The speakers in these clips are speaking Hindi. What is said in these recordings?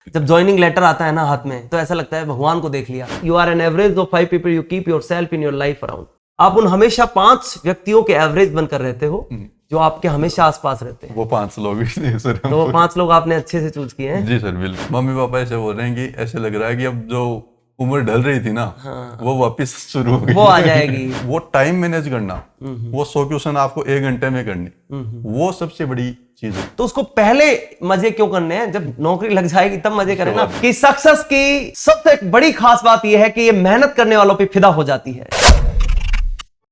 जब ज्वाइनिंग लेटर आता है ना हाथ में, तो ऐसा लगता है भगवान को देख लिया। You are an average of 5 people you keep yourself in your life around. आप उन हमेशा 5 व्यक्तियों के एवरेज बनकर रहते हो जो आपके हमेशा आसपास रहते हैं। वो 5 लोग भी थे सर। तो वो 5 लोग आपने अच्छे से चूज किए हैं। जी सर बिल्कुल। मम्मी पापा ऐसे बोल रहे हैं कि ऐसे लग रहा है कि अब जो उम्र ढल रही थी ना, वो वापस शुरू हो गई, वो आ जाएगी। वो टाइम मैनेज करना, वो 100 क्वेश्चन आपको 1 घंटे में करनी, वो सबसे बड़ी चीज है। तो उसको पहले मजे क्यों करने हैं, जब नौकरी लग जाएगी तब मजे करें ना। कि सक्सेस की सबसे बड़ी खास बात यह है कि ये मेहनत करने वालों पे फिदा हो जाती है।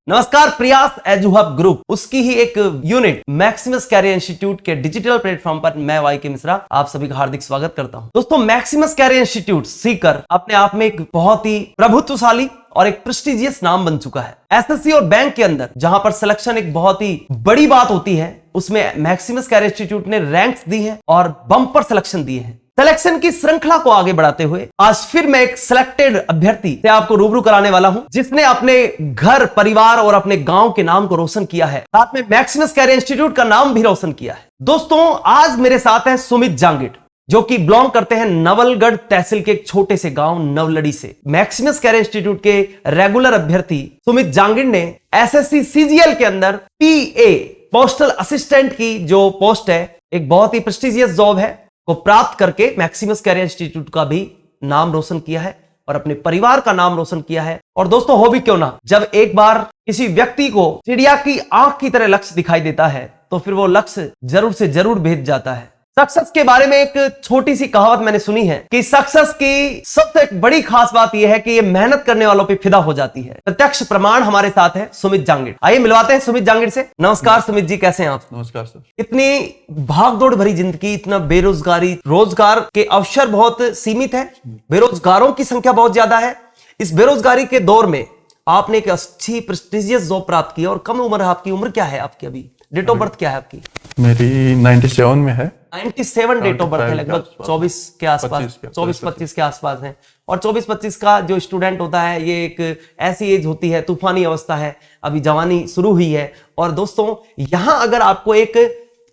नमस्कार, प्रयास एजुहब ग्रुप, उसकी ही एक यूनिट मैक्सिमस कैरियर इंस्टीट्यूट के डिजिटल प्लेटफॉर्म पर मैं वाई के मिश्रा आप सभी का हार्दिक स्वागत करता हूं। दोस्तों, मैक्सिमस कैरियर इंस्टीट्यूट सीकर अपने आप में एक बहुत ही प्रभुत्वशाली और एक प्रेस्टिजियस नाम बन चुका है। एसएससी और बैंक के अंदर जहां पर सिलेक्शन एक बहुत ही बड़ी बात होती है, उसमें मैक्सिमस कैरियर इंस्टीट्यूट ने रैंक्स दी है और बम्पर सिलेक्शन दिए हैं। सिलेक्शन की श्रृंखला को आगे बढ़ाते हुए आज फिर मैं एक सिलेक्टेड अभ्यर्थी से आपको रूबरू कराने वाला हूं, जिसने अपने घर, परिवार और अपने गांव के नाम को रोशन किया है, साथ में मैक्सिमस कैरियर इंस्टीट्यूट का नाम भी रोशन किया है। दोस्तों, आज मेरे साथ है सुमित जांगिड, जो कि बिलोंग करते हैं नवलगढ़ तहसील के एक छोटे से गांव नवलड़ी से। मैक्सिमस कैरियर इंस्टीट्यूट के रेगुलर अभ्यर्थी सुमित जांगिड ने एसएससी सीजीएल के अंदर पीए पोस्टल असिस्टेंट की जो पोस्ट है, एक बहुत ही प्रेस्टिजियस जॉब है, को प्राप्त करके मैक्सिमस कैरियर इंस्टीट्यूट का भी नाम रोशन किया है और अपने परिवार का नाम रोशन किया है। और दोस्तों, हो भी क्यों ना, जब एक बार किसी व्यक्ति को चिड़िया की आंख की तरह लक्ष्य दिखाई देता है, तो फिर वो लक्ष्य जरूर से जरूर भेद जाता है। सक्सेस के बारे में एक छोटी सी कहावत मैंने सुनी है कि सक्सेस की सबसे बड़ी खास बात यह है कि ये मेहनत करने वालों पे फिदा हो जाती है। प्रत्यक्ष प्रमाण हमारे साथ है सुमित जांगिड। आइए मिलवाते हैं सुमित जांगिड से। नमस्कार सुमित जी, कैसे हैं आप? नमस्कार सर। इतनी भागदौड़ भरी जिंदगी, इतना बेरोजगारी, रोजगार के अवसर बहुत सीमित है, बेरोजगारों की संख्या बहुत ज्यादा है। इस बेरोजगारी के दौर में आपने एक अच्छी प्रेस्टिजियस जॉब प्राप्त की और कम उम्र है आपकी। उम्र क्या है आपकी? अभी डेट ऑफ बर्थ क्या है आपकी? मेरी 97 में है। 97 डेट ऑफ बर्थ है, लगभग 24 के आसपास, 24-25 के आसपास है। और 24-25 का जो स्टूडेंट होता है, ये एक ऐसी एज होती है, तूफानी अवस्था है, अभी जवानी शुरू हुई है। और दोस्तों, यहां अगर आपको एक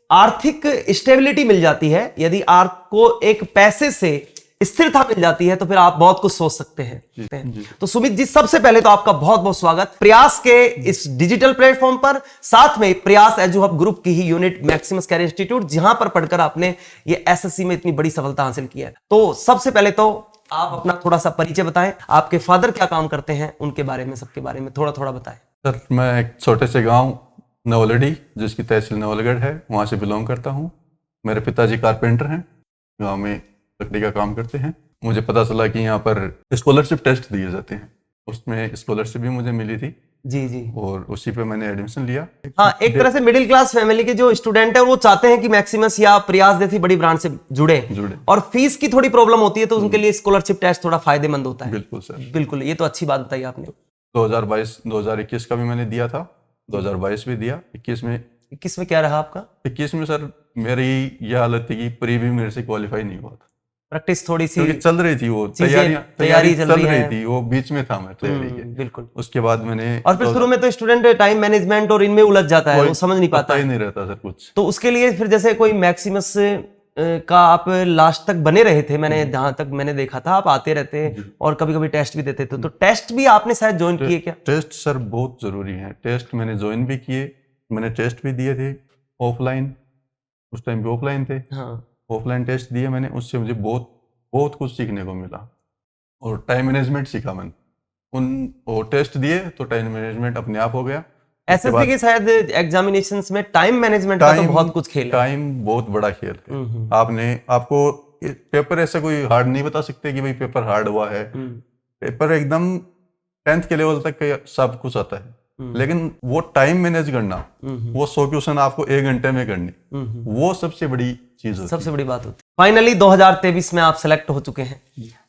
आर्थिक स्टेबिलिटी मिल जाती है, यदि आपको एक पैसे से स्थिरता मिल जाती है, तो फिर आप बहुत कुछ सोच सकते हैं। तो सुमित जी, सबसे पहले तो आपका बहुत बहुत स्वागत प्रयास के इस डिजिटल प्लेटफॉर्म पर, साथ में प्रयास एजुहब ग्रुप की ही यूनिट मैक्सिमस कैरियर इंस्टीट्यूट, जहां पर पढ़कर आपने ये एसएससी में इतनी बड़ी सफलता हासिल की है। तो सबसे पहले तो आप अपना थोड़ा सा परिचय बताएं। आपके फादर क्या काम करते हैं, उनके बारे में, सबके बारे में थोड़ा थोड़ा बताएं। सर, मैं एक छोटे से गाँव नवलड़ी, जिसकी तहसील नवलगढ़ है, वहाँ से बिलोंग करता हूँ। मेरे पिताजी कारपेंटर हैं, गाँव में लकड़ी का काम करते हैं। मुझे पता चला कि यहाँ पर स्कॉलरशिप टेस्ट दिए जाते हैं, उसमें स्कॉलरशिप भी मुझे मिली थी। जी जी। और उसी पे मैंने एडमिशन लिया। हाँ, एक तरह से मिडिल क्लास फैमिली के जो स्टूडेंट है, वो चाहते हैं कि मैक्सिमस या प्रयास जैसी बड़ी ब्रांच से जुड़े, और फीस की थोड़ी प्रॉब्लम होती है, तो उनके लिए स्कॉलरशिप टेस्ट थोड़ा फायदेमंद होता है। बिल्कुल सर, बिल्कुल, ये तो अच्छी बात बताई आपने। 2022-2021 का भी मैंने दिया था, 2022 भी दिया। 21 में क्या रहा आपका? 21 में सर मेरी यह हालत थी कि प्री भी मेरे से क्वालिफाई नहीं हुआ था। प्रैक्टिस थोड़ी सी चल रही थी, वो तैयारी चल रही थी, वो बीच में था मैं तैयारी के। बिल्कुल। उसके बाद मैंने, और फिर शुरू में तो स्टूडेंट टाइम मैनेजमेंट और इनमें उलझ जाता है, वो समझ नहीं पाता, ही नहीं रहता सर कुछ। तो उसके लिए फिर जैसे कोई मैक्सिमस का आप लास्ट तक बने रहे थे, मैंने जहां तक मैंने देखा था, आप आते रहते और कभी कभी टेस्ट भी देते थे। तो टेस्ट भी आपने शायद ज्वाइन किए क्या? टेस्ट सर बहुत जरूरी है। टेस्ट मैंने ज्वाइन भी किए, मैंने टेस्ट भी दिए थे ऑफलाइन, उस टाइम पे ऑफलाइन थे। ऑफलाइन टेस्ट दिए मैंने, उससे मुझे बहुत कुछ सीखने को मिला और टाइम मैनेजमेंट सीखा मैंने। वो टेस्ट दिए तो टाइम मैनेजमेंट अपने आप हो गया। एसएससी के शायद एग्जामिनेशंस में टाइम मैनेजमेंट का तो बहुत कुछ खेल है। टाइम बहुत बड़ा खेल है। आपको पेपर ऐसा कोई हार्ड नहीं बता सकते कि भाई पेपर हार्ड हुआ है। पेपर एकदम 10th के लेवल तक सब कुछ आता है, लेकिन वो टाइम मैनेज करना, वो 100 क्वेश्चन आपको 1 घंटे में करनी, वो सबसे बड़ी चीज होती, सबसे बड़ी बात होती है। फाइनली 2023 में आप सेलेक्ट हो चुके हैं,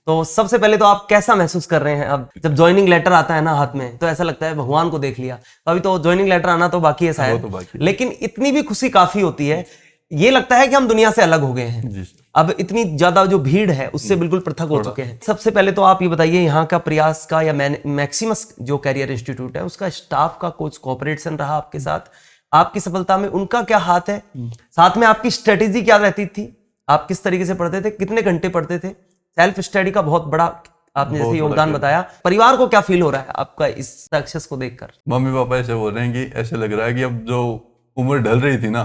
तो सबसे पहले तो आप कैसा महसूस कर रहे हैं? अब जब ज्वाइनिंग लेटर आता है ना हाथ में, तो ऐसा लगता है भगवान को देख लिया। अभी तो ज्वाइनिंग लेटर आना तो बाकी है शायद, लेकिन इतनी भी खुशी काफी होती है। ये लगता है कि हम दुनिया से अलग हो गए हैं। अब इतनी ज्यादा जो भीड़ है उससे बिल्कुल पृथक हो चुके हैं। सबसे पहले तो आप ये बताइए, यहाँ का प्रयास का या मैक्सिमस जो कैरियर इंस्टीट्यूट है, उसका स्टाफ का कुछ कोऑपरेशन रहा आपके साथ? आपकी सफलता में उनका क्या हाथ है? साथ में आपकी स्ट्रेटेजी क्या रहती थी? आप किस तरीके से पढ़ते थे, कितने घंटे पढ़ते थे? सेल्फ स्टडी का बहुत बड़ा आपने जैसे योगदान बताया। परिवार को क्या फील हो रहा है आपका इस सक्सेस को देखकर? मम्मी पापा ऐसे बोल रहे हैं कि ऐसे लग रहा है कि अब जो उम्र ढल रही थी ना,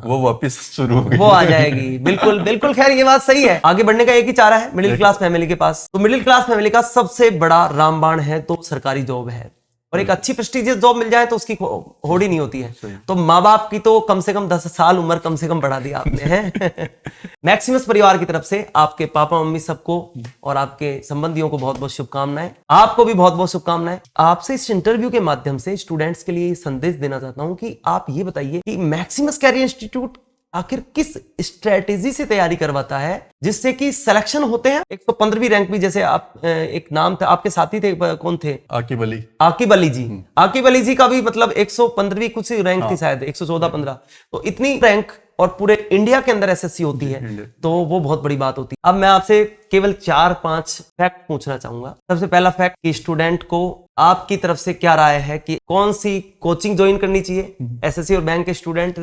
वो वापस शुरू हो गई, वो आ जाएगी। बिल्कुल बिल्कुल। खैर ये बात सही है। आगे बढ़ने का एक ही चारा है मिडिल क्लास फैमिली के पास। तो मिडिल क्लास फैमिली का सबसे बड़ा रामबाण है तो सरकारी जॉब है, और एक अच्छी प्रेस्टिजियस जॉब मिल जाए तो उसकी होड़ ही नहीं होती है। तो माँ बाप की तो कम से कम 10 साल उम्र कम से कम बढ़ा दी आपने है। मैक्सिमस परिवार की तरफ से आपके पापा मम्मी सबको और आपके संबंधियों को बहुत बहुत शुभकामनाएं। आपको भी बहुत बहुत शुभकामनाएं। आपसे इस इंटरव्यू के माध्यम से स्टूडेंट्स के लिए संदेश देना चाहता हूं कि आप ये बताइए कि मैक्सिमस कैरियर इंस्टीट्यूट आखिर किस स्ट्रेटेजी से तैयारी करवाता है जिससे कि सिलेक्शन होते हैं 115वीं रैंक भी। जैसे आप एक नाम था, आपके साथी थे, कौन थे? आकिब अली। आकिब अली जी। आकिब अली जी का भी मतलब 115वीं कुछ रैंक थी शायद, 114-15। तो इतनी रैंक और पूरे इंडिया के अंदर एसएससी होती है तो वो बहुत बड़ी बात होती है। अब मैं आपसे केवल 4-5 फैक्ट पूछना चाहूंगा। सबसे पहला फैक्ट कि स्टूडेंट को आपकी तरफ से क्या राय है कि कौन सी कोचिंग ज्वाइन करनी चाहिए? एसएससी और बैंक के स्टूडेंट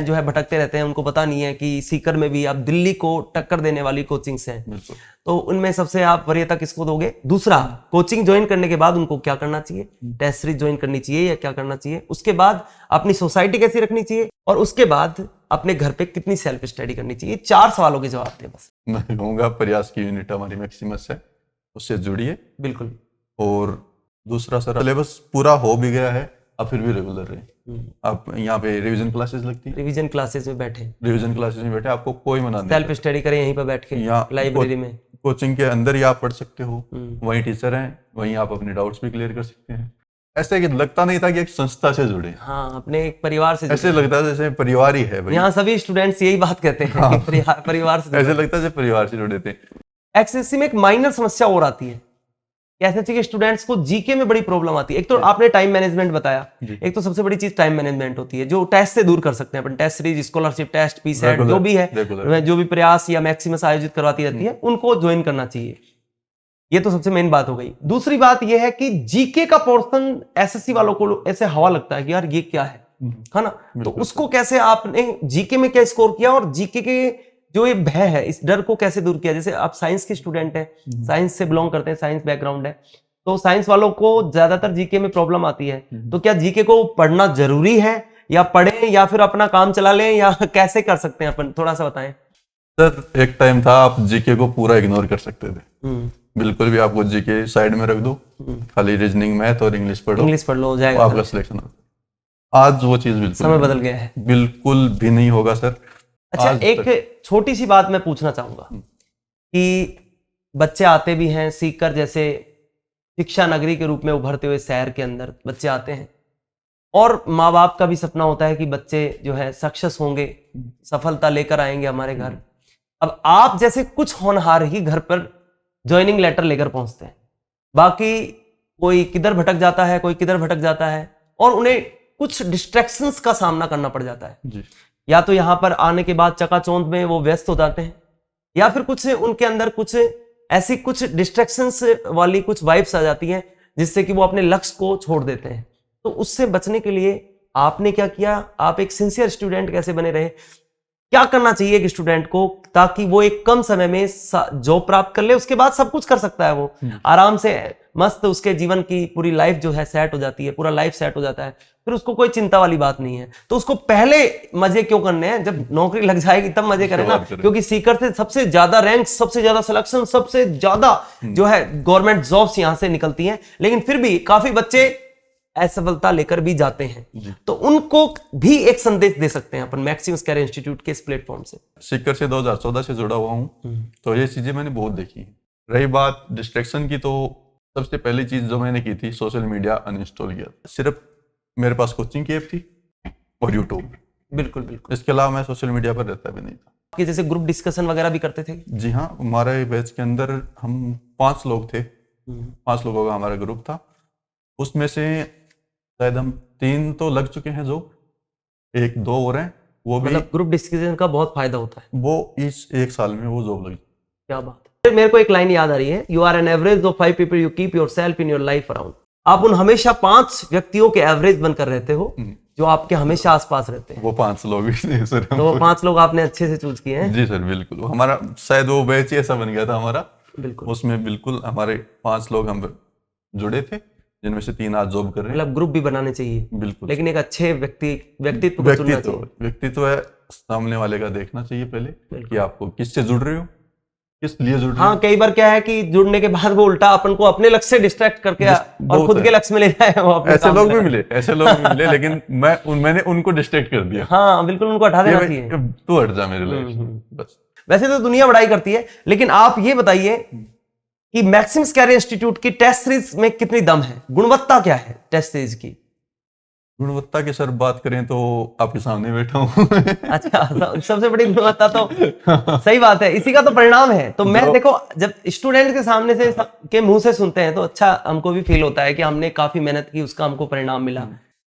जो है भटकते रहते हैं, उनको पता नहीं है कि सीकर में भी आप दिल्ली को टक्कर देने वाली कोचिंग्स हैं, तो उनमें सबसे आप वरीयता किसको दोगे? दूसरा, कोचिंग ज्वाइन करने के बाद उनको क्या करना चाहिए? टेस्ट सीरीज ज्वाइन करनी चाहिए या क्या करना चाहिए? उसके बाद अपनी सोसाइटी कैसी रखनी चाहिए? और उसके बाद अपने घर पे कितनी सेल्फ स्टडी करनी चाहिए? 4 सवालों के जवाब दें बस। मैं कहूँगा प्रयास की यूनिट हमारी मैक्सिमस है, उससे जुड़िए। बिल्कुल। और दूसरा सर, सिलेबस पूरा हो भी गया है, आप फिर भी रेगुलर रहे। आप यहाँ पे रिवीजन क्लासेस लगती है, रिवीजन क्लासेस में बैठे, रिवीजन क्लासेस में बैठे, आपको कोई मना नहीं। सेल्फ स्टडी करें यहीं पर बैठ के, यहाँ लाइब्रेरी में, कोचिंग के अंदर ही आप पढ़ सकते हो, वहीं टीचर हैं, वहीं आप अपने डाउट्स भी क्लियर कर सकते हैं। ऐसे कि लगता नहीं था कि एक संस्था से जुड़े, हाँ, अपने एक परिवार से, ऐसे लगता है जैसे परिवार ही है भाई। यहाँ सभी स्टूडेंट्स यही बात कहते हैं कि परिवार से, ऐसे लगता है जैसे परिवार से जुड़े थे। एसएससी में एक माइनर समस्या और आती है, एसएससी के स्टूडेंट्स को जीके में बड़ी प्रॉब्लम आती है। एक तो आपने टाइम मैनेजमेंट बताया, एक तो सबसे बड़ी चीज टाइम मैनेजमेंट होती है जो टेस्ट से दूर कर सकते हैं अपन। टेस्ट सीरीज, स्कॉलरशिप टेस्ट, पीसेट जो भी है, जो भी प्रयास या मैक्सिमस आयोजित करवाती रहती है, उनको ज्वाइन करना चाहिए। ये तो सबसे मेन बात हो गई। दूसरी बात यह है कि जीके का पोर्शन एसएससी वालों को ऐसे हवा लगता है कि यार ये क्या है ना? तो उसको कैसे आपने जीके में क्या स्कोर किया और जीके के जो ये भय है, इस डर को कैसे दूर किया? जैसे आप साइंस के स्टूडेंट हैं, साइंस से बिलोंग करते हैं, साइंस बैकग्राउंड है, तो साइंस वालों को ज्यादातर जीके में प्रॉब्लम आती है। तो क्या जीके को पढ़ना जरूरी है या पढ़ें या फिर अपना काम चला लें, या कैसे कर सकते हैं अपन? थोड़ा सा बताएं सर। एक टाइम था आप जीके को पूरा इग्नोर कर सकते थे, बिल्कुल भी आपको जीके साइड में रख दो, खाली रीजनिंग, मैथ और इंग्लिश पढ़ लो, हो जाएगा, आपका सिलेक्शन हो। आज वो चीज बिल्कुल समय बदल गया है, बिल्कुल भी नहीं होगा सर। अच्छा, एक छोटी सी बात मैं पूछना चाहूंगा कि बच्चे आते भी हैं सीकर जैसे शिक्षा नगरी के रूप में उभरते हुए शहर के अंदर बच्चे आते हैं, और माँ बाप का भी सपना होता है कि बच्चे जो है सक्सेस होंगे, सफलता लेकर आएंगे हमारे घर। अब आप जैसे कुछ होनहार ही घर पर ज्वाइनिंग लेटर लेकर पहुंचते हैं, बाकी कोई किधर भटक जाता है, कोई किधर भटक जाता है, और उन्हें कुछ डिस्ट्रैक्शंस का सामना करना पड़ जाता है जी। या तो यहां पर आने के बाद चकाचौंध में वो व्यस्त हो जाते हैं, या फिर कुछ उनके अंदर कुछ ऐसी कुछ डिस्ट्रैक्शंस वाली कुछ वाइब्स आ जाती हैं जिससे कि वो अपने लक्ष्य को छोड़ देते हैं। तो उससे बचने के लिए आपने क्या किया? आप एक सिंसियर स्टूडेंट कैसे बने रहे? क्या करना चाहिए एक स्टूडेंट को ताकि वो एक कम समय में जॉब प्राप्त कर ले? उसके बाद सब कुछ कर सकता है, वो आराम से मस्त, उसके जीवन की पूरी लाइफ जो है सेट हो जाती है, पूरा लाइफ सेट हो जाता है, फिर उसको कोई चिंता वाली बात नहीं है। तो उसको पहले मजे क्यों करने हैं? जब नौकरी लग जाएगी तब मजे करें ना, क्योंकि सीकर से सबसे ज्यादा रैंक, सबसे ज्यादा सिलेक्शन, सबसे ज्यादा जो है गवर्नमेंट जॉब्स यहां से निकलती हैं। लेकिन फिर भी काफी बच्चे असफलता लेकर भी जाते हैं, तो उनको भी एक संदेश दे सकते हैं अपन मैक्सिमस कैरियर इंस्टीट्यूट के इस प्लेटफॉर्म से। सीकर से 2014 से जुड़ा हुआ हूं, तो ये चीजें मैंने बहुत देखी हैं। रही बात डिस्ट्रैक्शन की, तो सबसे पहली चीज जो मैंने की थी, सोशल मीडिया अनइंस्टॉल किया। सिर्फ मेरे पास कोचिंग की ऐप थी और यूट्यूब। बिल्कुल बिल्कुल। इसके अलावा मैं सोशल मीडिया पर रहता भी नहीं था। कि जैसे ग्रुप डिस्कशन वगैरह भी करते थे? जी हाँ, हमारे बैच के अंदर हम 5 लोग थे, 5 लोगों का हमारा ग्रुप था। उसमें से शायद हम 3 तो लग चुके हैं, जो 1-2 और हैं, वो भी मतलब ग्रुप डिस्कशन का बहुत फायदा होता है। वो इस 1 साल में वो जॉब लगी। क्या बात है। मेरे को एक लाइन याद आ रही है, you are an average of 5 people you keep yourself in your life around. आप उन हमेशा 5 व्यक्तियों के एवरेज बनकर रहते हो जो आपके हमेशा आसपास रहते हैं? वो 5 लोग ही थे सर। तो वो 5 लोग आपने अच्छे से चूज किए हैं? जी सर बिल्कुल, हमारा शायद वो बैच ही ऐसा बन गया था हमारा, बिल्कुल। उसमें बिल्कुल हमारे 5 लोग हम जुड़े थे, जिनमें से 3 आज जॉब कर रहे हैं। मतलब ग्रुप भी बनाने चाहिए बिल्कुल, लेकिन एक अच्छे व्यक्तित्व को चुनना चाहिए। व्यक्तित्व है सामने वाले का देखना चाहिए पहले कि आपको किससे जुड़ रहे हो, किस लिए जुड़ रहे हो। हाँ, कई बार क्या है कि जुड़ने के बाद वो उल्टा अपन को अपने लक्ष्य से डिस्ट्रैक्ट करके और खुद के लक्ष्य में ले जाए। वो अपने ऐसे लोग भी मिले, ऐसे लोग भी मिले, लेकिन मैंने उनको डिस्ट्रैक्ट कर दिया। हाँ बिल्कुल, उनको हटा देना चाहिए। तू हट जा मेरे लाइफ से बस। वैसे तो दुनिया बड़ाई करती है, लेकिन आप ये बताइए कि मैक्सिमस कैरियर इंस्टीट्यूट की टेस्ट सीरीज में कितनी दम है? गुणवत्ता क्या है टेस्ट सीरीज की? गुणवत्ता की सर बात करें तो आपके सामने बैठा हूँ। अच्छा, सबसे बड़ी गुणवत्ता तो सही बात है, इसी का तो परिणाम है। तो मैं देखो, जब स्टूडेंट के सामने से के मुंह से सुनते हैं तो अच्छा हमको भी फील होता है कि हमने काफी मेहनत की, उसका हमको परिणाम मिला।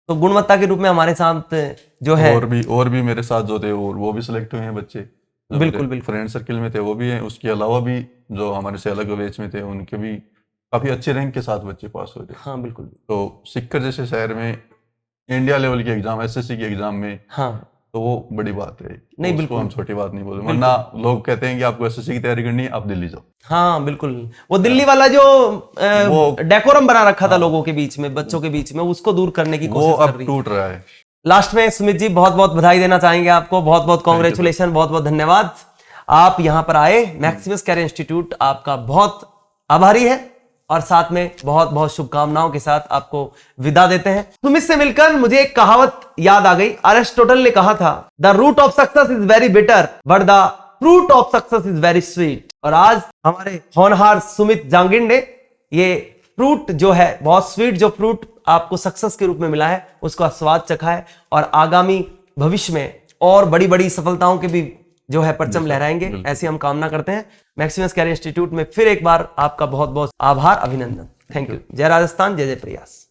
तो गुणवत्ता के रूप में हमारे साथ जो है और भी मेरे साथ जो थे और वो भी सिलेक्ट हुए हैं बच्चे, बिल्कुल फ्रेंड सर्किल में थे वो भी हैं, उसके अलावा भी जो हमारे से अलग बैच में थे उनके भी काफी अच्छे रैंक के साथ बच्चे पास हुए थे। हाँ बिल्कुल। तो सिक्कर जैसे शहर में इंडिया लेवल के एग्जाम, एसएससी के एग्जाम में, हाँ तो वो बड़ी बात है। नहीं उसको बिल्कुल हम छोटी बात नहीं बोलते, वरना लोग कहते हैं कि आपको एसएससी की तैयारी करनी है आप दिल्ली जाओ। हाँ बिल्कुल, वो दिल्ली वाला जो डेकोरम बना रखा था लोगों के बीच में, बच्चों के बीच में, उसको दूर करने की कोशिश कर रही है। टूट रहा है। लास्ट में सुमित जी बहुत बहुत बधाई देना चाहेंगे आपको, बहुत बहुत कांग्रेचुलेशन, बहुत बहुत धन्यवाद। आप यहां पर आए, मैक्सिमस कैरियर इंस्टीट्यूट आपका बहुत आभारी है और साथ में बहुत बहुत शुभकामनाओं के साथ आपको विदा देते हैं। सुमित से मिलकर मुझे एक कहावत याद आ गई। अरिस्टोटल ने कहा था, the root of success is very bitter but the fruit of success is very sweet. और आज हमारे होनहार सुमित जांगिड़ ने ये फ्रूट जो है, बहुत स्वीट जो फ्रूट आपको सक्सेस के रूप में मिला है, उसका स्वाद चखा है और आगामी भविष्य में और बड़ी बड़ी सफलताओं के भी जो है परचम लहराएंगे, ऐसी हम कामना करते हैं। मैक्सिमस कैरियर इंस्टीट्यूट में फिर एक बार आपका बहुत बहुत आभार, अभिनंदन। Thank you. जय राजस्थान, जय जय प्रयास।